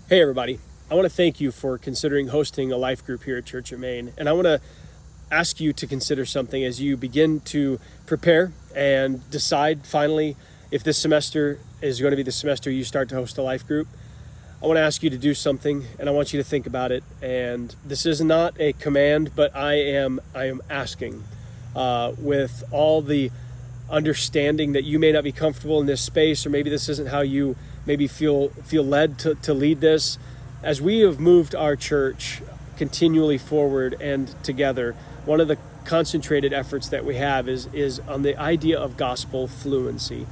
Hey everybody, I want to thank you for considering hosting a life group here at Church at Main. And I want to ask you to consider something as you begin to prepare and decide finally if this semester is going to be the semester you start to host a life group. I want to ask you to do something, and I want you to think about it. And this is not a command, but I am asking with all the understanding that you may not be comfortable in this space, or maybe this isn't how you maybe feel led to lead this. As we have moved our church continually forward and together, one of the concentrated efforts that we have is on the idea of gospel fluency.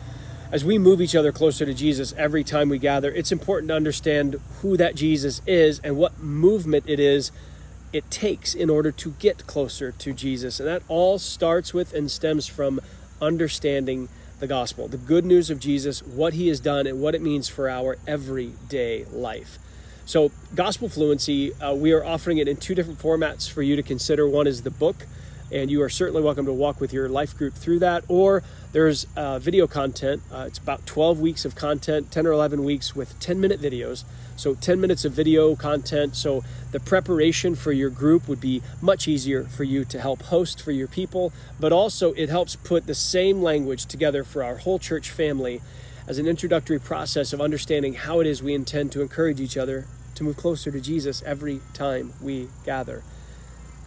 As we move each other closer to Jesus every time we gather, it's important to understand who that Jesus is and what movement it takes in order to get closer to Jesus. And that all starts with and stems from understanding the gospel, the good news of Jesus, what he has done, and what it means for our everyday life. So gospel fluency, we are offering it in two different formats for you to consider. One is the book, and you are certainly welcome to walk with your life group through that. Or there's video content. It's about 12 weeks of content, 10 or 11 weeks with 10-minute videos. So 10 minutes of video content. So the preparation for your group would be much easier for you to help host for your people, but also it helps put the same language together for our whole church family as an introductory process of understanding how it is we intend to encourage each other to move closer to Jesus every time we gather.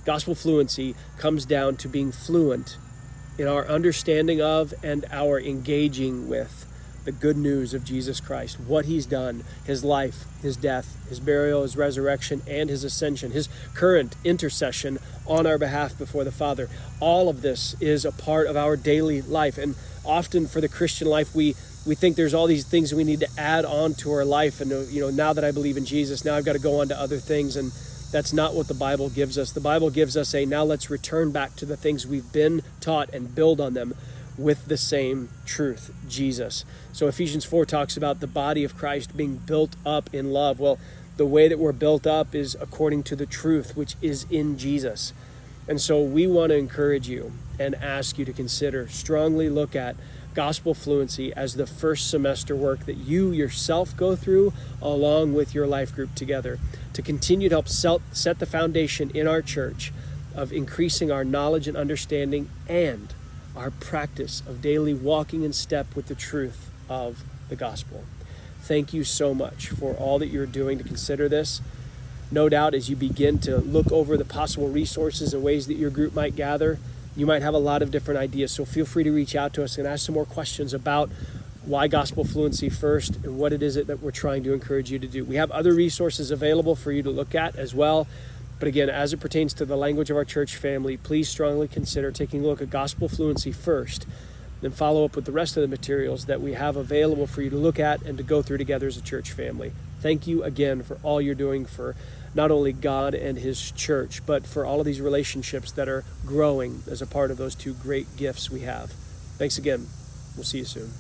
Gospel fluency comes down to being fluent in our understanding of and our engaging with the good news of Jesus Christ, what he's done, his life, his death, his burial, his resurrection, and his ascension, his current intercession on our behalf before the Father. All of this is a part of our daily life. And often for the Christian life, we think there's all these things we need to add on to our life. And, now that I believe in Jesus, now I've got to go on to other things. And that's not what the Bible gives us. The Bible gives us now let's return back to the things we've been taught and build on them with the same truth, Jesus. So Ephesians 4 talks about the body of Christ being built up in love. Well, the way that we're built up is according to the truth, which is in Jesus. And so we want to encourage you and ask you to consider, strongly look at gospel fluency as the first semester work that you yourself go through along with your life group together to continue to help set the foundation in our church of increasing our knowledge and understanding and our practice of daily walking in step with the truth of the gospel. Thank you so much for all that you're doing to consider this. No doubt as you begin to look over the possible resources and ways that your group might gather, you might have a lot of different ideas. So feel free to reach out to us and ask some more questions about why gospel fluency first and what it is that we're trying to encourage you to do. We have other resources available for you to look at as well. But again, as it pertains to the language of our church family, please strongly consider taking a look at gospel fluency first, then follow up with the rest of the materials that we have available for you to look at and to go through together as a church family. Thank you again for all you're doing for not only God and his church, but for all of these relationships that are growing as a part of those two great gifts we have. Thanks again. We'll see you soon.